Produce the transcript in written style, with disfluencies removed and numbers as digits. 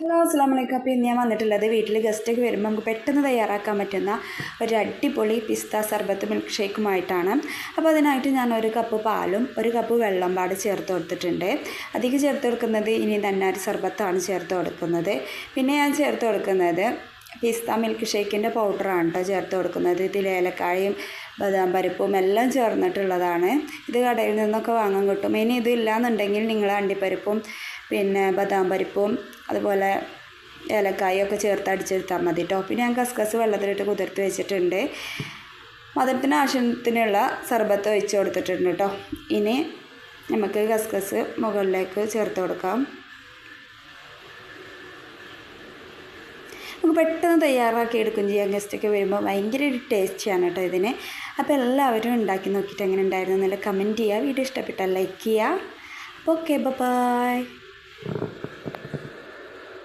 Hello അസ്സാം വലൈക്കും. അപ്പോൾ ഇന്ന് ഞാൻ വന്നിട്ടുള്ളത് വീട്ടിൽ ഗസ്റ്റൊക്കെ വരുമ്പോൾ നമുക്ക് പെട്ടെന്ന് തയ്യാറാക്കാൻ പറ്റുന്ന ഒരു അടിപൊളി പിസ്ത സർബത്ത് മിൽക്ക് ഷേക്കുമായിട്ടാണ്. അപ്പോൾ അതിനായിട്ട് ഞാൻ ഒരു കപ്പ് പാലും ഒരു കപ്പ് വെള്ളം പാട് ചേർത്ത് കൊടുത്തിട്ടുണ്ട്. അധികം ചേർത്ത് കൊടുക്കുന്നത് ഇനി നന്നാരി സർബത്താണ് ചേർത്ത് കൊടുക്കുന്നത്. പിന്നെ ഞാൻ ചേർത്ത് കൊടുക്കുന്നത് പിസ്ത മിൽക്ക് ഷേക്കിൻ്റെ പൗഡറാണ് കേട്ടോ ചേർത്ത് കൊടുക്കുന്നത്. ഇതിൽ ഏലക്കായും ബദാം പരിപ്പും എല്ലാം ചേർന്നിട്ടുള്ളതാണ്. ഇത് കടയിൽ നിന്നൊക്കെ വാങ്ങാൻ കിട്ടും. ഇനി ഇതില്ലാന്നുണ്ടെങ്കിൽ നിങ്ങൾ അണ്ടിപ്പരിപ്പും പിന്നെ ബദാം പരിപ്പും അതുപോലെ ഏലക്കായൊക്കെ ചേർത്ത് അടിച്ചെടുത്താൽ മതി കേട്ടോ. പിന്നെ ഞാൻ കസ്കസ് വെള്ളത്തിലിട്ട് കുതിർത്ത് വെച്ചിട്ടുണ്ട്. മധുരത്തിന് ആവശ്യത്തിനുള്ള സർബത്ത് ഒഴിച്ച് കൊടുത്തിട്ടുണ്ട് കേട്ടോ. ഇനി നമുക്ക് കസ്കസ് മുകളിലേക്ക് ചേർത്ത് കൊടുക്കാം. നമുക്ക് പെട്ടെന്ന് തയ്യാറാക്കി എടുക്കുകയും ചെയ്യാം. ഗസ്റ്റൊക്കെ വരുമ്പോൾ ഭയങ്കര ഒരു ടേസ്റ്റിയാണ് കേട്ടോ ഇതിന്. അപ്പോൾ എല്ലാവരും ഉണ്ടാക്കി നോക്കിയിട്ട് എങ്ങനെ ഉണ്ടായിരുന്നു എന്നല്ല കമൻറ്റ് ചെയ്യുക. വീഡിയോ ഇഷ്ടപ്പെട്ടാൽ ലൈക്ക് ചെയ്യുക. Okay, by.